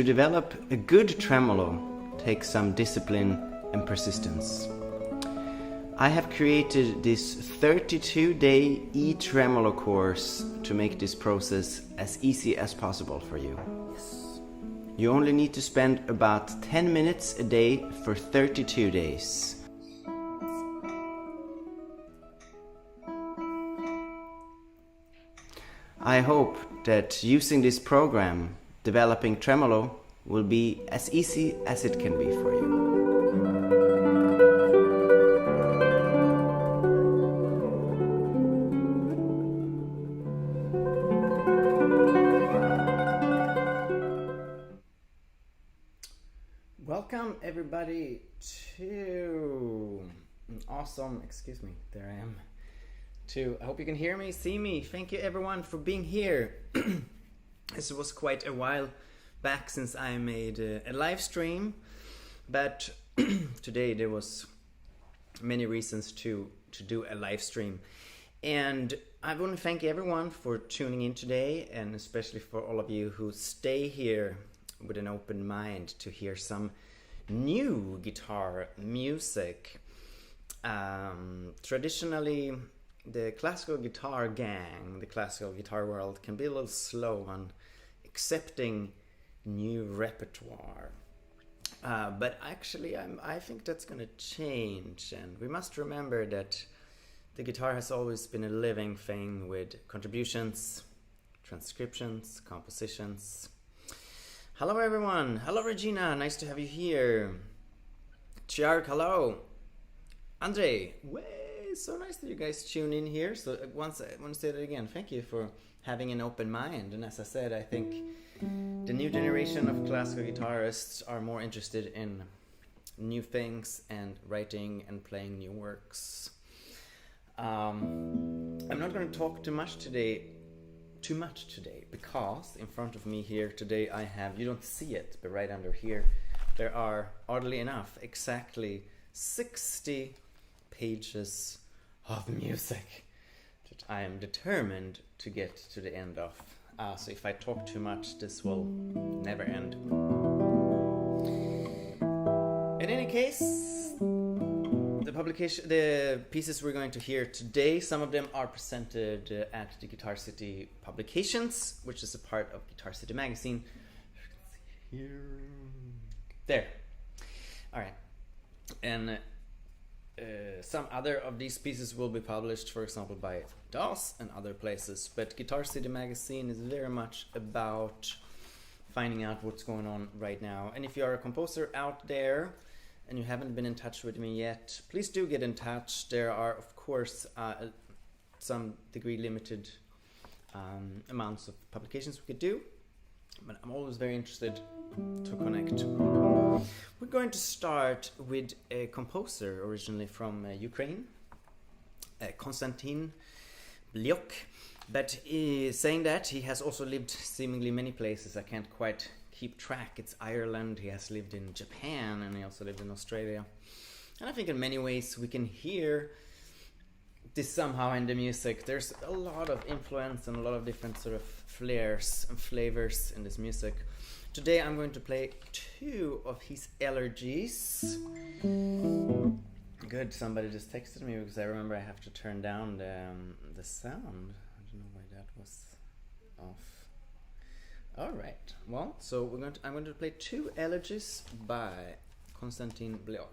develop a good tremolo takes some discipline and persistence. I have created this 32-day e-tremolo course to make this process as easy as possible for you. Yes. You only need to spend about 10 minutes a day for 32 days. I hope that using this program, developing tremolo, will be as easy as it can be for you. Welcome everybody to an awesome, there I am. I hope you can hear me, see me. Thank you everyone for being here. This was quite a while back since I made a live stream, but today there was many reasons to do a live stream. And I want to thank everyone for tuning in today, and especially for all of you who stay here with an open mind to hear some new guitar music. Traditionally, the classical guitar gang, the classical guitar world, can be a little slow on accepting new repertoire. But actually, I think that's going to change, and we must remember that the guitar has always been a living thing with contributions, transcriptions, compositions. Hello everyone, hello Regina, nice to have you here. Chiark, hello. Andre, so nice that you guys tune in here. So once I want to say that again, thank you for having an open mind. And as I said, I think the new generation of classical guitarists are more interested in new things and writing and playing new works. I'm not going to talk too much today, because in front of me here today I have, you don't see it, but right under here there are, oddly enough, exactly 60 pages of music that I am determined to get to the end of. So if I talk too much, this will never end. In any case, the pieces we're going to hear today, some of them are presented at the Guitar City Publications, which is a part of Guitar City Magazine. Here. There. All right. And some other of these pieces will be published, for example, by DAS and other places. But Guitar City Magazine is very much about finding out what's going on right now. And if you are a composer out there and you haven't been in touch with me yet, please do get in touch. There are, of course, some degree limited amounts of publications we could do, but I'm always very interested to connect. We're going to start with a composer originally from Ukraine, Konstantin Bliokh, but saying that, he has also lived seemingly many places. I can't quite keep track. It's Ireland, he has lived in Japan, and he also lived in Australia. And I think in many ways we can hear this somehow in the music. There's a lot of influence and a lot of different sort of flares and flavors in this music. Today I'm going to play two of his elegies. Good, somebody just texted me because I remember I have to turn down the sound. I don't know why that was off. All right. Well, so I'm going to play two elegies by Konstantin Bliokh.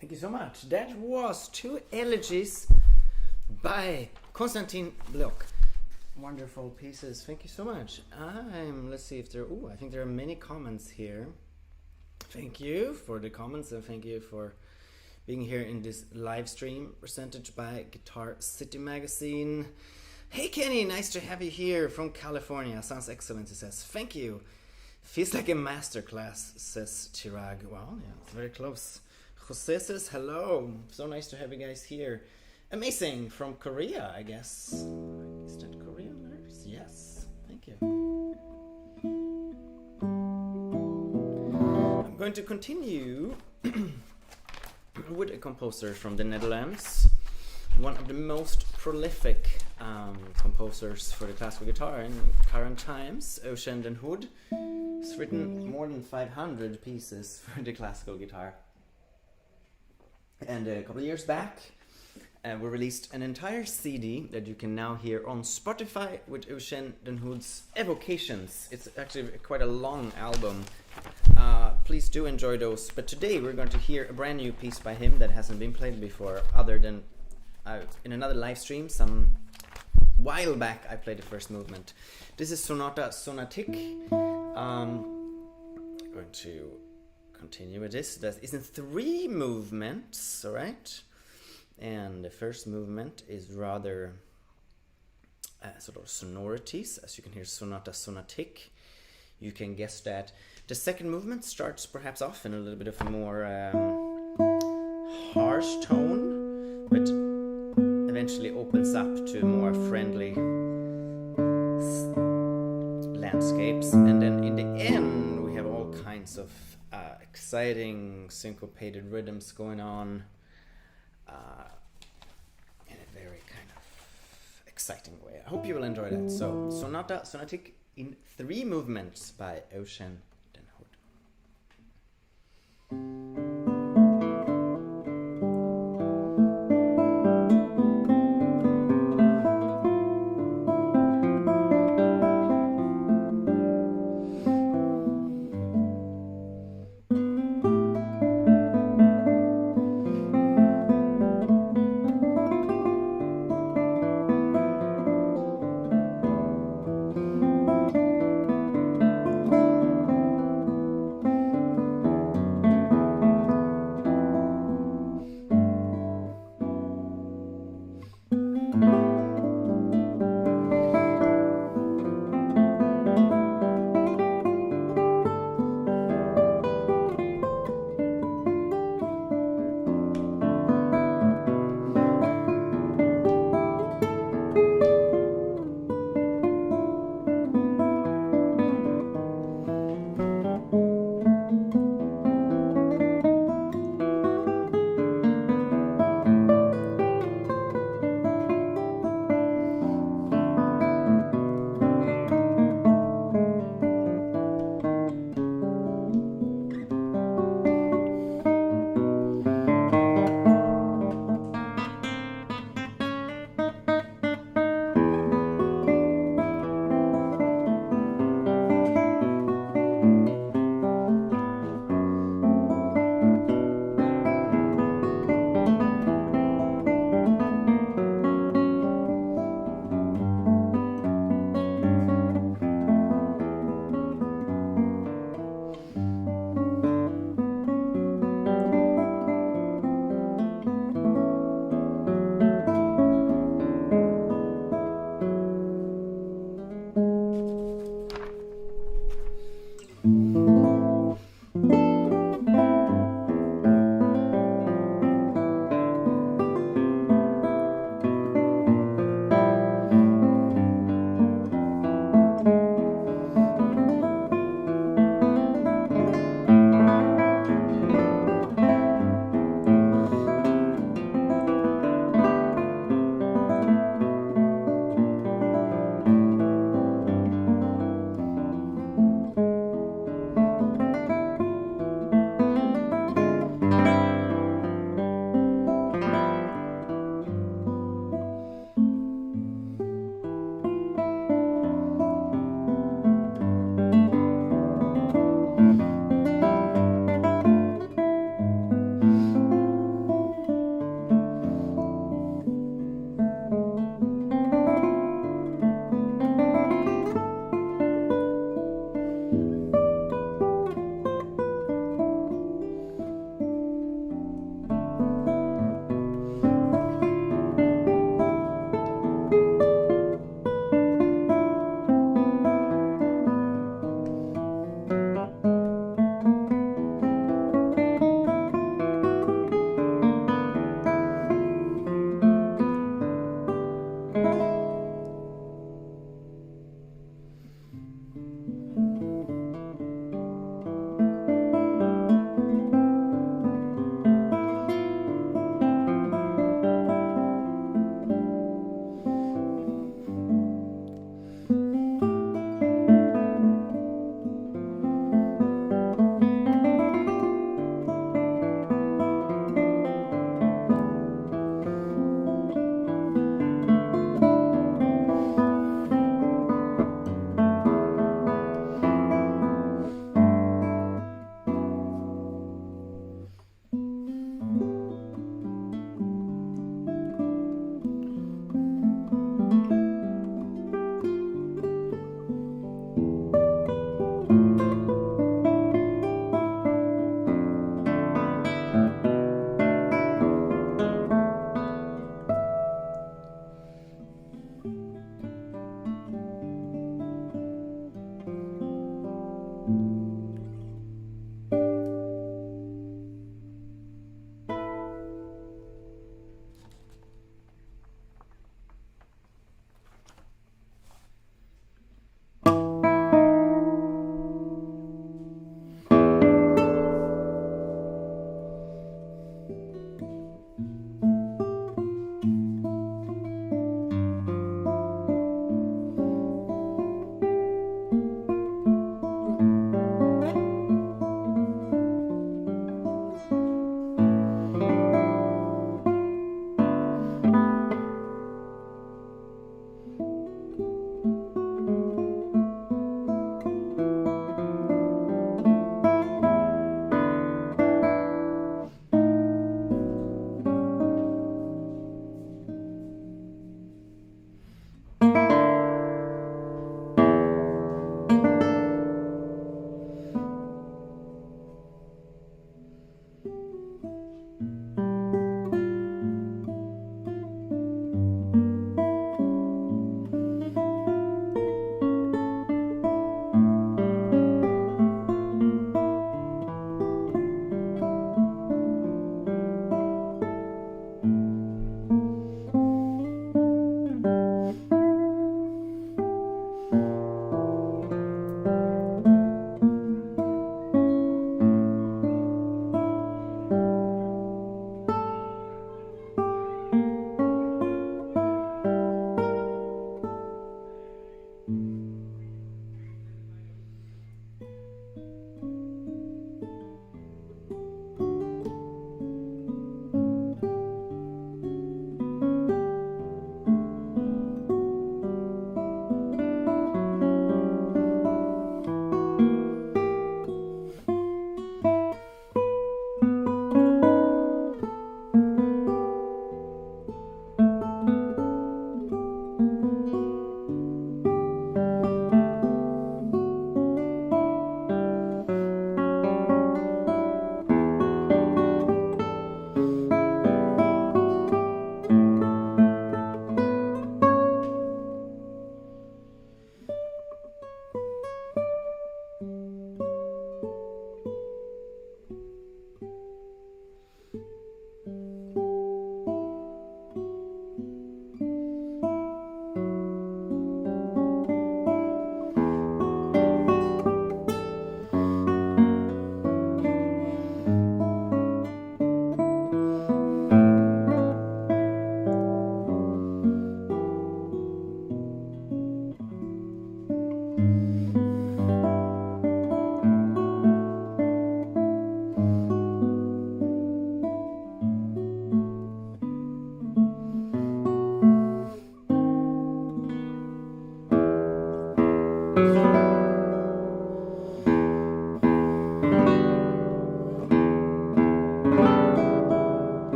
Thank you so much. That was 2 elegies by Konstantin Bliokh. Wonderful pieces. Thank you so much. Let's see if there. I think there are many comments here. Thank you for the comments and thank you for being here in this live stream presented by Guitar City Magazine. Hey Kenny, nice to have you here from California. Sounds excellent, he says. Thank you. Feels like a masterclass, says Chirag. Well, yeah, it's very close. Jose says hello. So nice to have you guys here. Amazing. From Korea, I guess. Is that Korean letters? Yes. Thank you. I'm going to continue with a composer from the Netherlands. One of the most prolific composers for the classical guitar in current times, Eugène den Hoed. He's written more than 500 pieces for the classical guitar. And a couple of years back, we released an entire CD that you can now hear on Spotify with Eugène den Hoed's Evocations. It's actually quite a long album. Please do enjoy those. But today we're going to hear a brand new piece by him that hasn't been played before, other than in another live stream some while back I played the first movement. This is Sonata Sonatique. I'm going to continue with this. That is in 3 movements, alright? And the first movement is rather sort of sonorities, as you can hear Sonata Sonatique. You can guess that. The second movement starts perhaps off in a little bit of a more harsh tone, but eventually opens up to more friendly landscapes. And then in the end, we have all kinds of exciting syncopated rhythms going on in a very kind of exciting way. I hope you will enjoy that. So, Sonata Sonatique in 3 movements by Eugène den Hoed.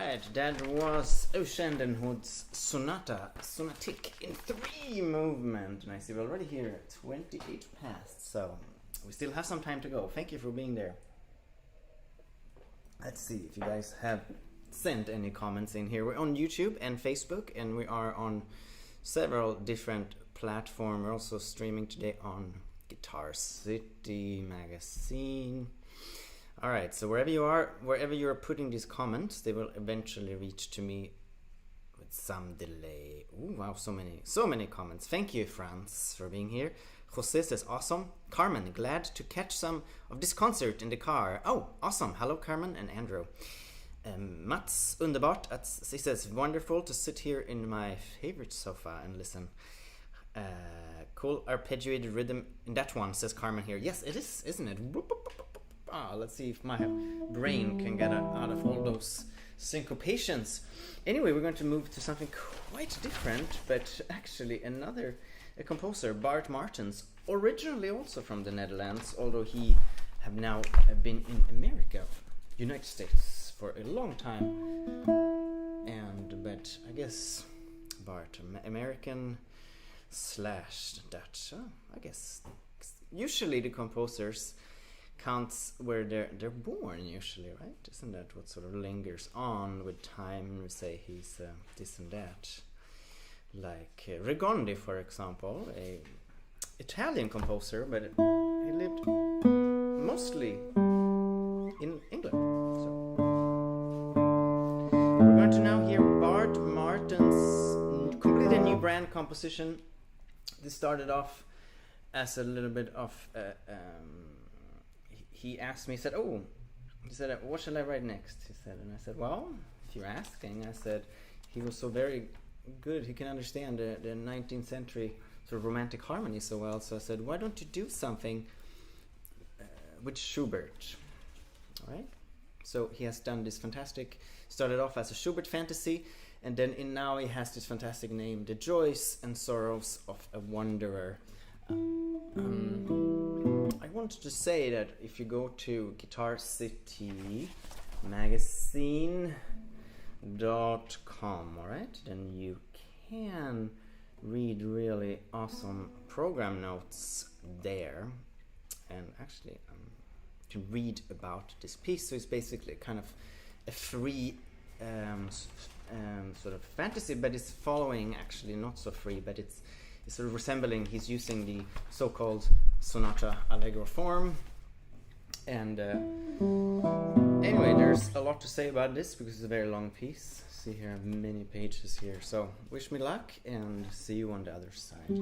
Alright, that was Eugène and Hoed's Sonatic in 3 movement. And I see we're already here at 28 past, so we still have some time to go. Thank you for being there. Let's see if you guys have sent any comments in here. We're on YouTube and Facebook, and we are on several different platforms. We're also streaming today on Guitar City Magazine. Alright, so wherever you are putting these comments, they will eventually reach to me with some delay. Ooh, wow, so many comments. Thank you, Franz, for being here. Jose says, awesome. Carmen, glad to catch some of this concert in the car. Oh, awesome. Hello, Carmen and Andrew. Mats, underbart. He says, wonderful to sit here in my favorite sofa and listen. Cool arpeggiated rhythm in that one, says Carmen here. Yes, it is, isn't it? Let's see if my brain can get out of all those syncopations. Anyway, we're going to move to something quite different, but actually a composer, Bart Martens, originally also from the Netherlands, although he have now been in America, United States, for a long time. But I guess Bart, American / Dutch. I guess usually the composers counts where they're born, usually, right? Isn't that what sort of lingers on with time? We say he's this and that. Like Regondi, for example, a Italian composer, but he lived mostly in England. So we're going to now hear Bart Martens' completely new brand composition. This started off as a little bit of he asked me, he said, what shall I write next? He said, and I said, well, if you're asking, I said, he was so very good, he can understand the 19th century sort of romantic harmony so well. So I said, why don't you do something with Schubert? All right. So he has done this fantastic, started off as a Schubert fantasy, and then now he has this fantastic name, The Joys and Sorrows of a Wanderer. I wanted to say that if you go to Guitar City Magazine.com, alright, then you can read really awesome program notes there, and actually to read about this piece. So it's basically kind of a free sort of fantasy, but it's following actually not so free, but it's sort of resembling, he's using the so-called sonata allegro form. And anyway, there's a lot to say about this because it's a very long piece. See here, I have many pages here. So wish me luck and see you on the other side.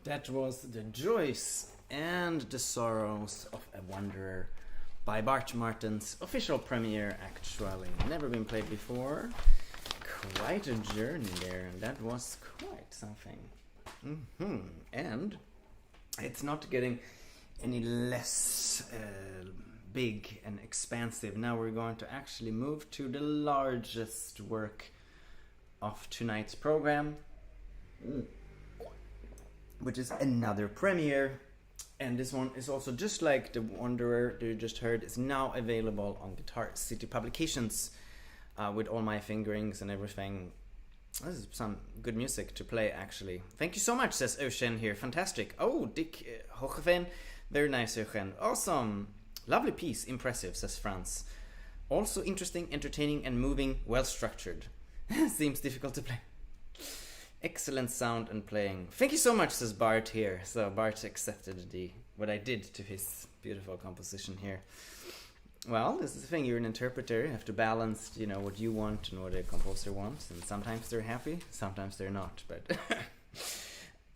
That was The Joys and the Sorrows of a Wanderer by Bart Martens. Official premiere, actually. Never been played before. Quite a journey there, and that was quite something. And it's not getting any less big and expansive. Now we're going to actually move to the largest work of tonight's program, which is another premiere. And this one is also, just like The Wanderer that you just heard, is now available on Guitar City Publications with all my fingerings and everything. This is some good music to play, actually. Thank you so much, says Eugène here. Fantastic. Oh, Dick Hochefein. Very nice, Eugène. Awesome. Lovely piece. Impressive, says Franz. Also interesting, entertaining, and moving. Well structured. Seems difficult to play. Excellent sound and playing. Thank you so much, says Bart here. So Bart accepted what I did to his beautiful composition here. Well, this is the thing. You're an interpreter. You have to balance, what you want and what a composer wants. And sometimes they're happy, sometimes they're not. But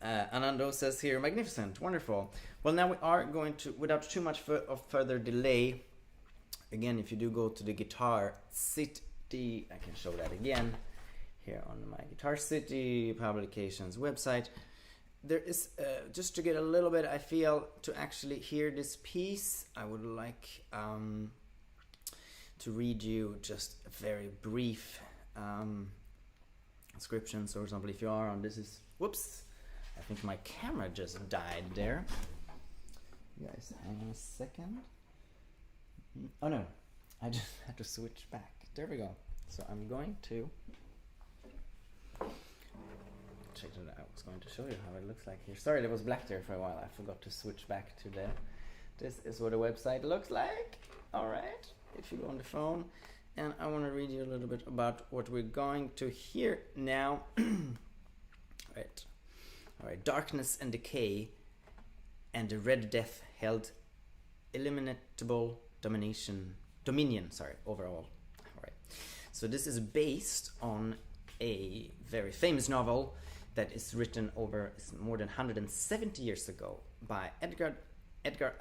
Anando says here, magnificent, wonderful. Well, now we are going to, without too much of further delay, again, if you do go to the Guitar City, I can show that again here on my Guitar City Publications website. There is, just to get a little bit, I feel, to actually hear this piece, I would like to read you just a very brief description. So, for example, if you are on this is, whoops, I think my camera just died there. You guys, hang on a second. Oh no, I just had to switch back. There we go. So I'm going to check it out. I was going to show you how it looks like here. Sorry, it was black there for a while. I forgot to switch back to there. This is what a website looks like. All right, if you go on the phone, and I want to read you a little bit about what we're going to hear now. Right. All right. Darkness and decay, and the Red Death held eliminable dominion. Overall. All right. So this is based on a very famous novel that is written over more than 170 years ago by Edgar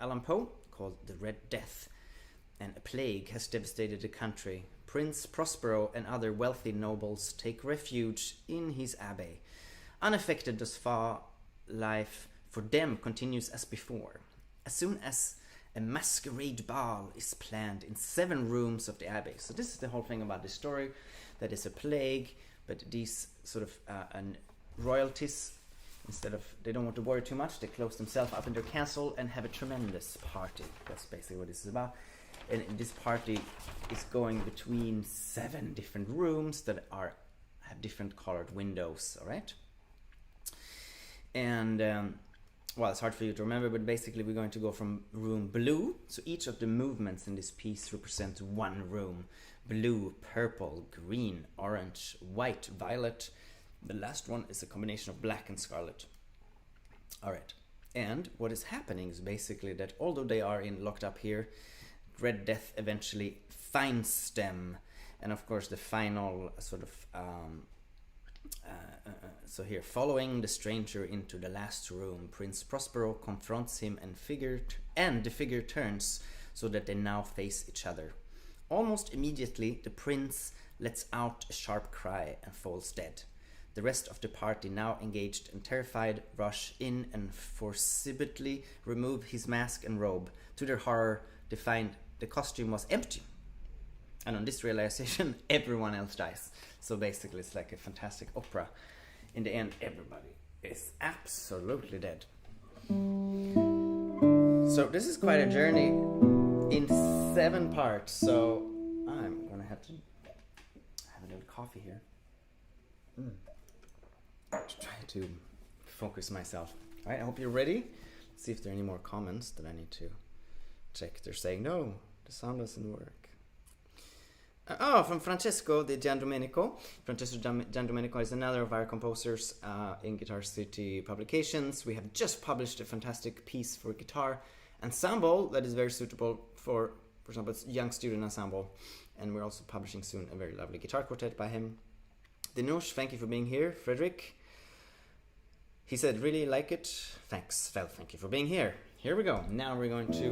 Allan Poe, called The Red Death. And a plague has devastated the country. Prince Prospero and other wealthy nobles take refuge in his abbey. Unaffected thus far, life for them continues as before. As soon as a masquerade ball is planned in 7 rooms of the abbey. So this is the whole thing about the story, that is a plague, but these sort of royalties, instead of, they don't want to worry too much, they close themselves up in their castle and have a tremendous party. That's basically what this is about. And this party is going between 7 different rooms that have different colored windows, all right? And, well, it's hard for you to remember, but basically we're going to go from room blue. So each of the movements in this piece represents one room. Blue, purple, green, orange, white, violet. The last one is a combination of black and scarlet. All right. And what is happening is basically that although they are locked up here, Red Death eventually finds them. And of course the final sort of... so here, following the stranger into the last room, Prince Prospero confronts him and the figure turns so that they now face each other. Almost immediately, the prince lets out a sharp cry and falls dead. The rest of the party, now engaged and terrified, rush in and forcibly remove his mask and robe. To their horror, they find the costume was empty. And on this realization, everyone else dies. So basically, it's like a fantastic opera. In the end, everybody is absolutely dead. So this is quite a journey in 7 parts. So I'm gonna have to have a little coffee here to try to focus myself. All right, I hope you're ready. Let's see if there are any more comments that I need to check. They're saying no, the sound doesn't work. From Francesco di Giandomenico. Francesco Giandomenico is another of our composers in Guitar City Publications. We have just published a fantastic piece for guitar ensemble that is very suitable for example, it's young student ensemble. And we're also publishing soon a very lovely guitar quartet by him. Dinush, thank you for being here. Frederick. He said, really like it? Thanks. Well, thank you for being here. Here we go. Now we're going to,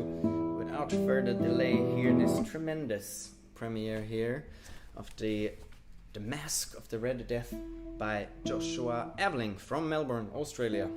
without further delay, hear this tremendous premiere here of the Mask of the Red Death by Joshua Aveling from Melbourne, Australia.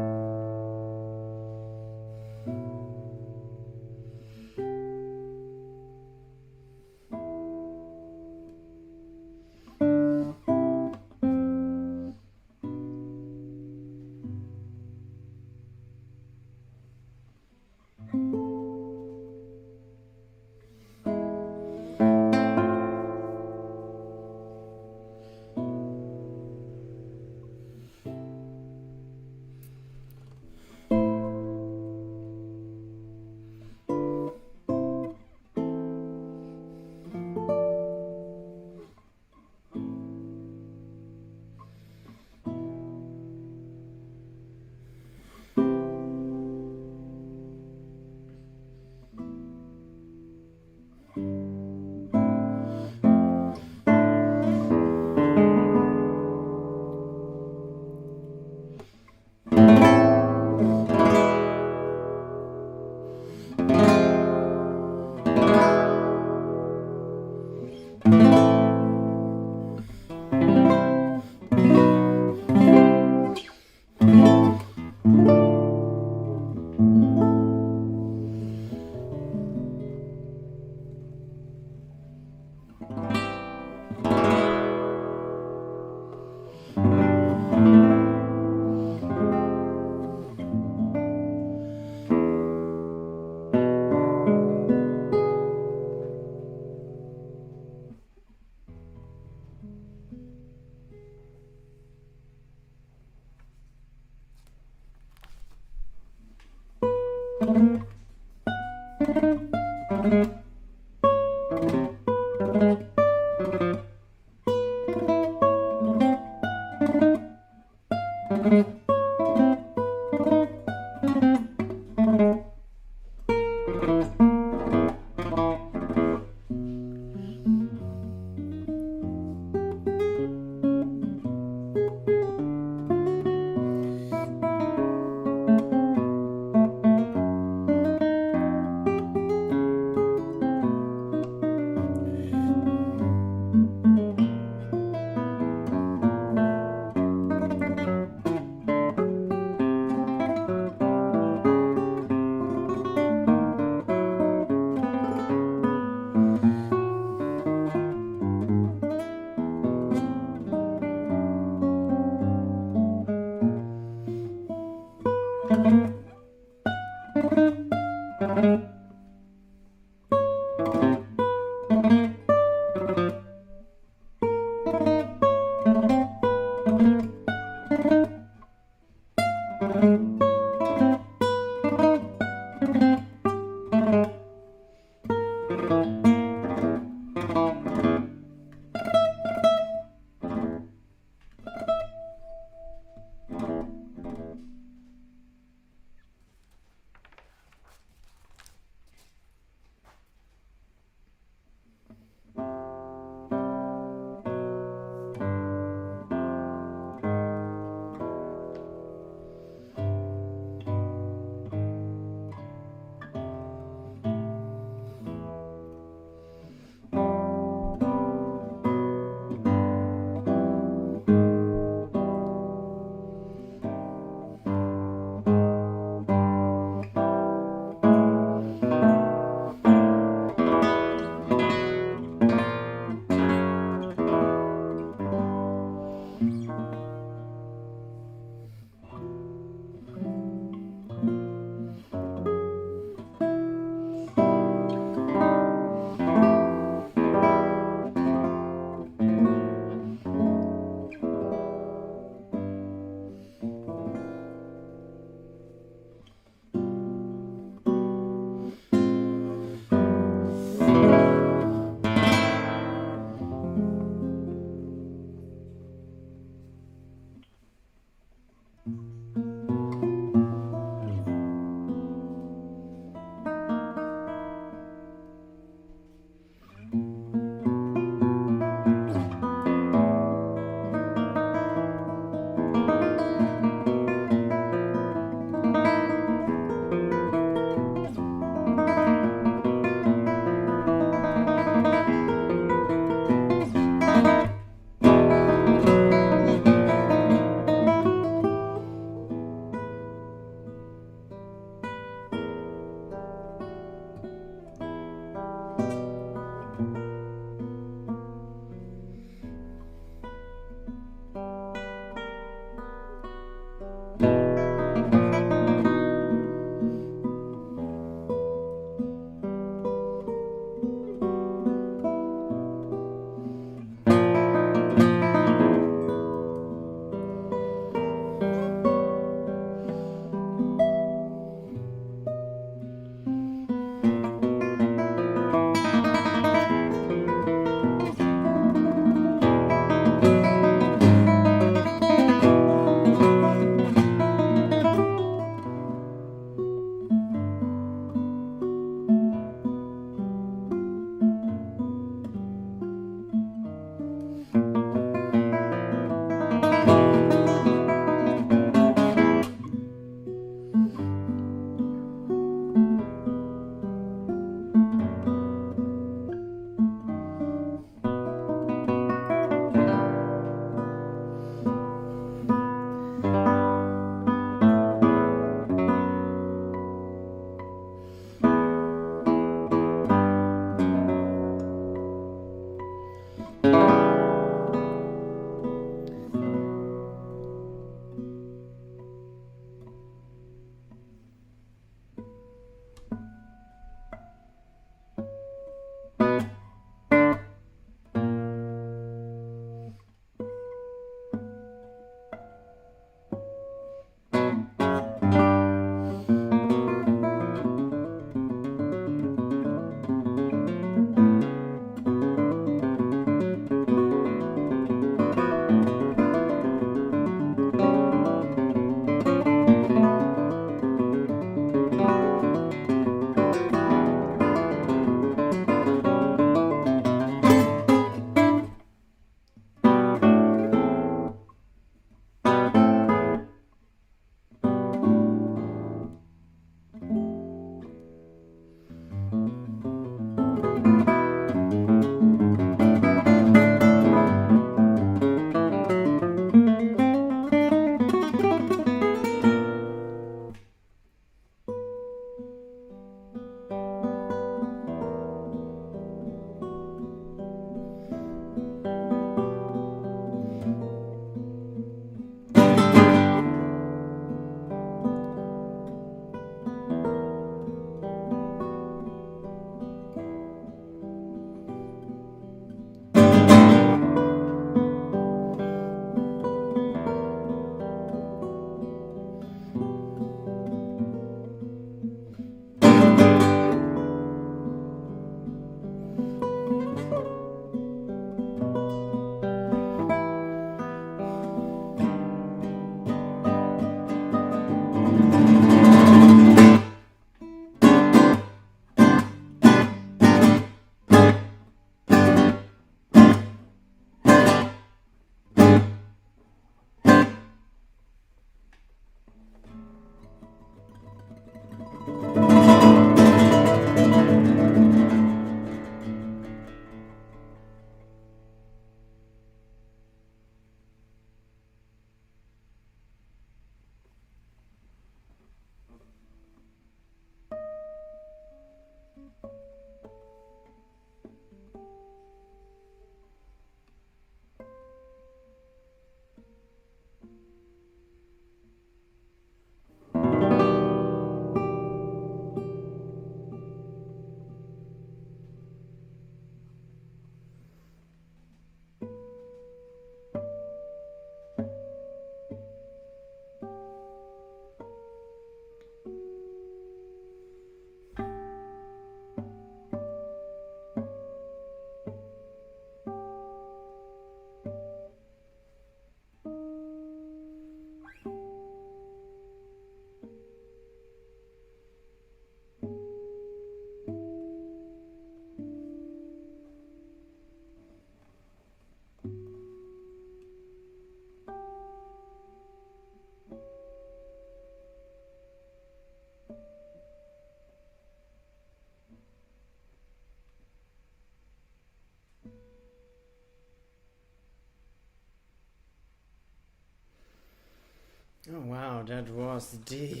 Oh wow, that was very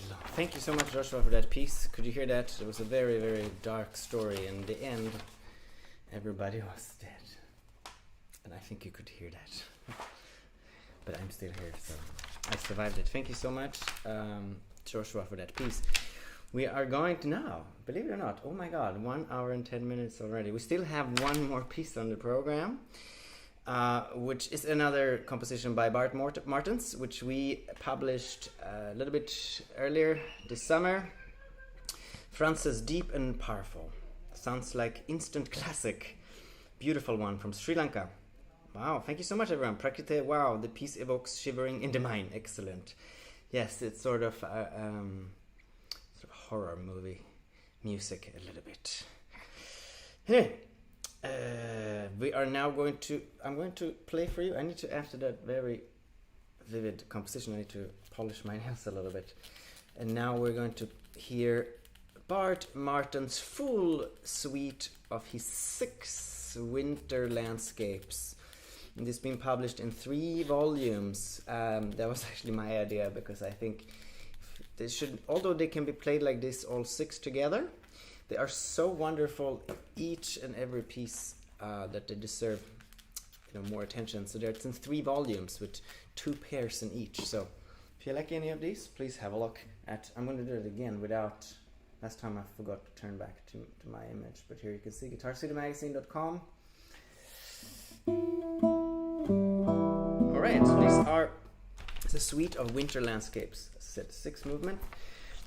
long. Thank you so much, Joshua, for that piece. Could you hear that? It was a very, very dark story. In the end, everybody was dead. And I think you could hear that. But I'm still here, so I survived it. Thank you so much, Joshua, for that piece. We are going to now, believe it or not, oh my god, 1 hour and 10 minutes already. We still have one more piece on the program, which is another composition by Bart Martens, which we published a little bit earlier this summer. France's Deep and Powerful. Sounds like instant classic. Beautiful one from Sri Lanka. Wow, thank you so much, everyone. Prakriti, wow, the piece evokes shivering in the mind. Excellent. Yes, it's sort of horror movie music a little bit. Anyway, we are now I'm going to play for you. I need to, after that very vivid composition, I need to polish my nails a little bit. And now we're going to hear Bart Martens' full suite of his 6 winter landscapes. And this has been published in 3 volumes. That was actually my idea, because I think they should, although they can be played like this, all 6 together, they are so wonderful, each and every piece, that they deserve, more attention. So it's in 3 volumes with 2 pairs in each. So if you like any of these, please have a look at. I'm going to do it again without. Last time I forgot to turn back to my image, but here you can see guitarcitymagazine.com. Alright, so these are the suite of winter landscapes. Set 6 movement.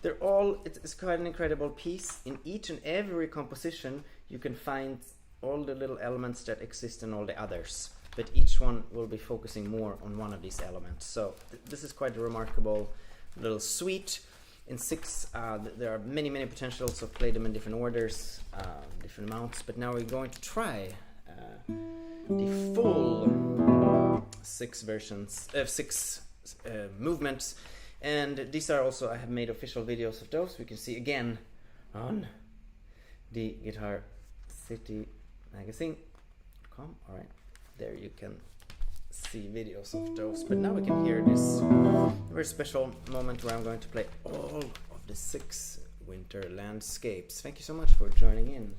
They're all, it's quite an incredible piece. In each and every composition, you can find all the little elements that exist in all the others. But each one will be focusing more on one of these elements. So this is quite a remarkable little suite. In 6, there are many, many potentials, so play them in different orders, different amounts. But now we're going to try the full 6 versions, 6 movements. And these are also, I have made official videos of those. We can see again on the Guitar City Magazine.com. Alright, there you can see videos of those. But now we can hear this very special moment where I'm going to play all of the 6 winter landscapes. Thank you so much for joining in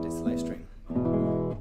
this live stream. Oh.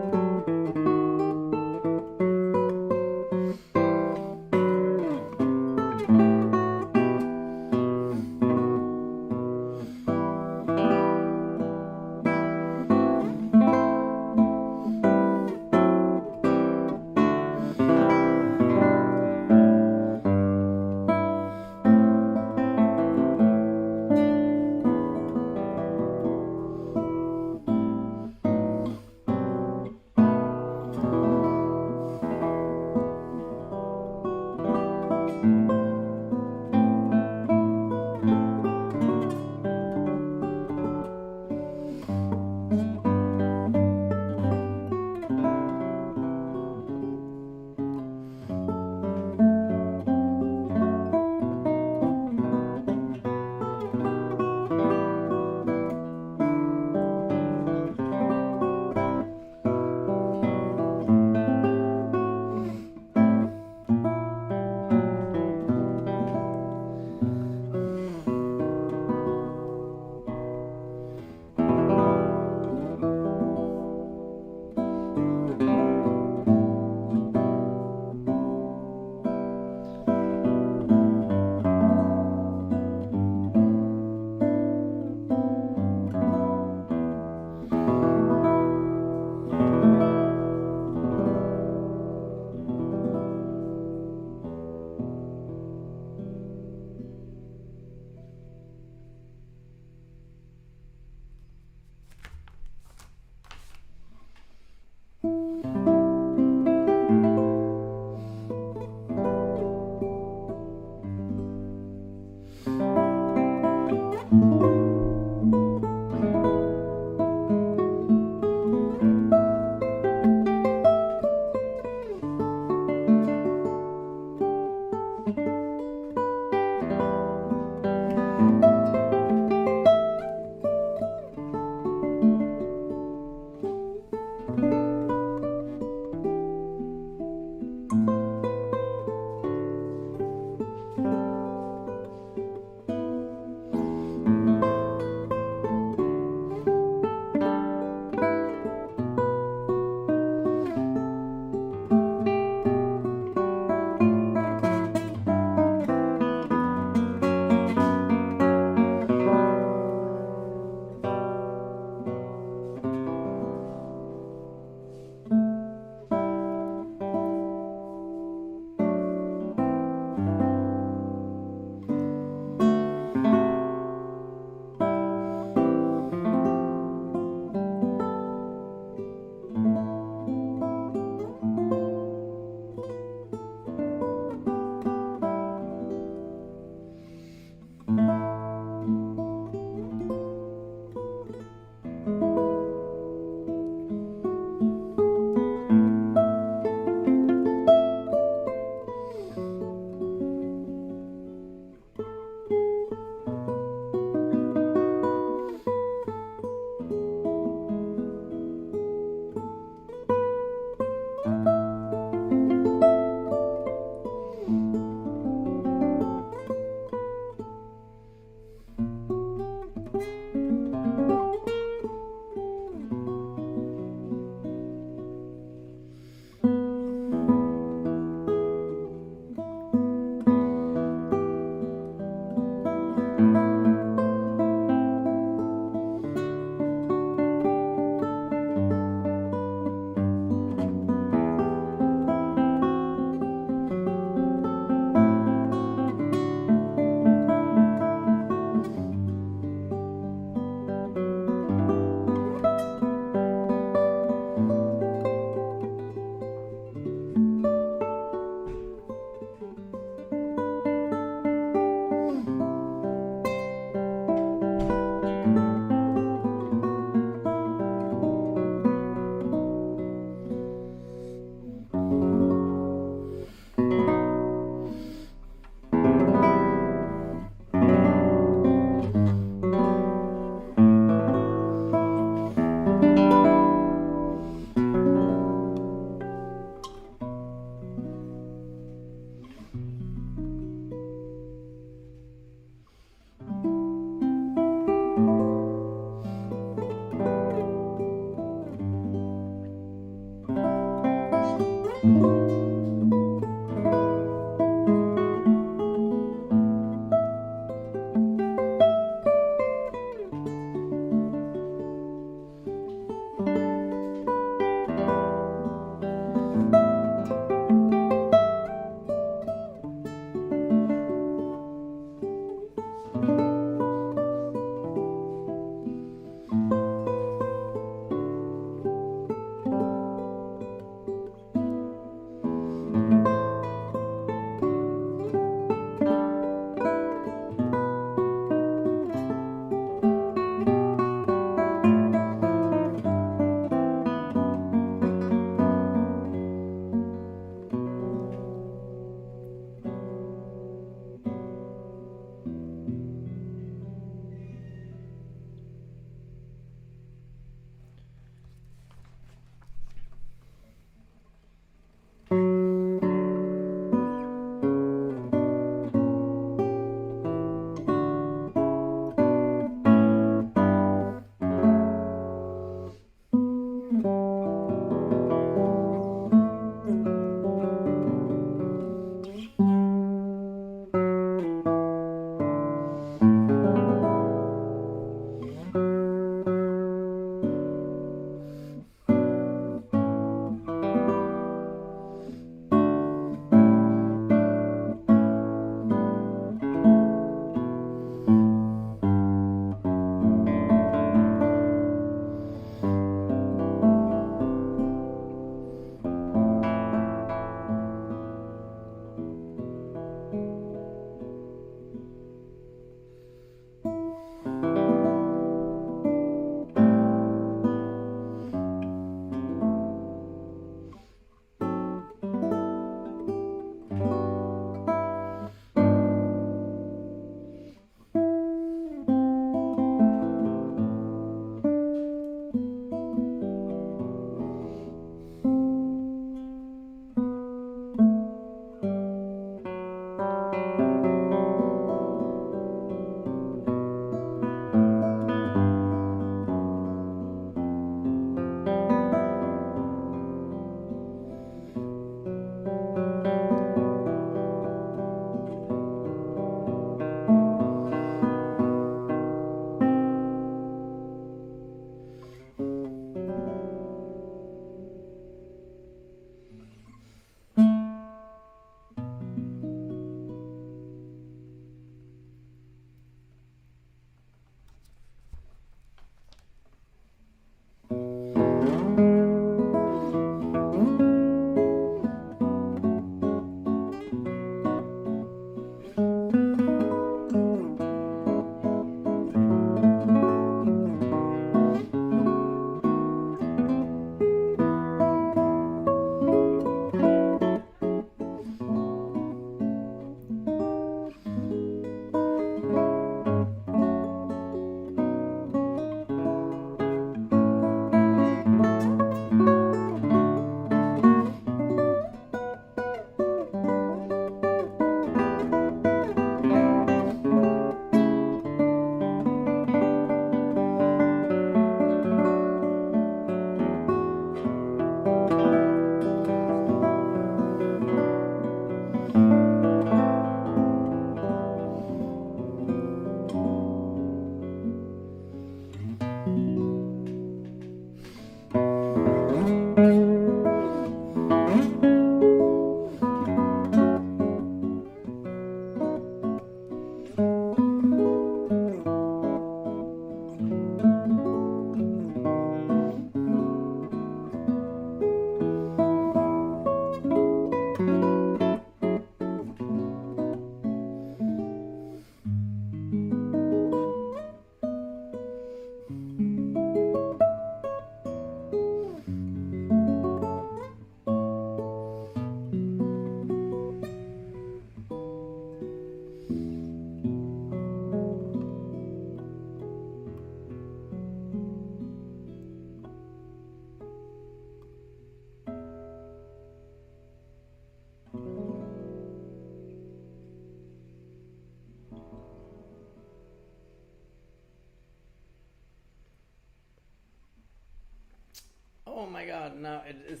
my god, now it is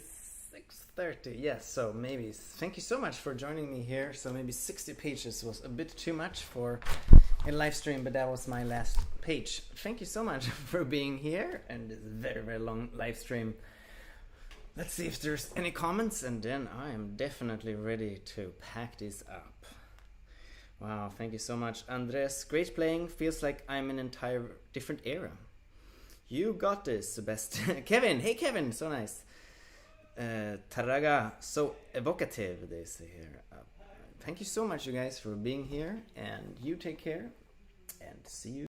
6:30. Yes, so maybe thank you so much for joining me here. So maybe 60 pages was a bit too much for a live stream, but that was my last page. Thank you so much for being here, and it's a very, very long live stream. Let's see if there's any comments, and then I am definitely ready to pack this up. Wow, thank you so much, Andres. Great playing. Feels like I'm in an entire different era. You got this, Sebastian. Kevin, hey Kevin, so nice. Taraga, so evocative, they say here. Thank you so much, you guys, for being here, and you take care, and see you.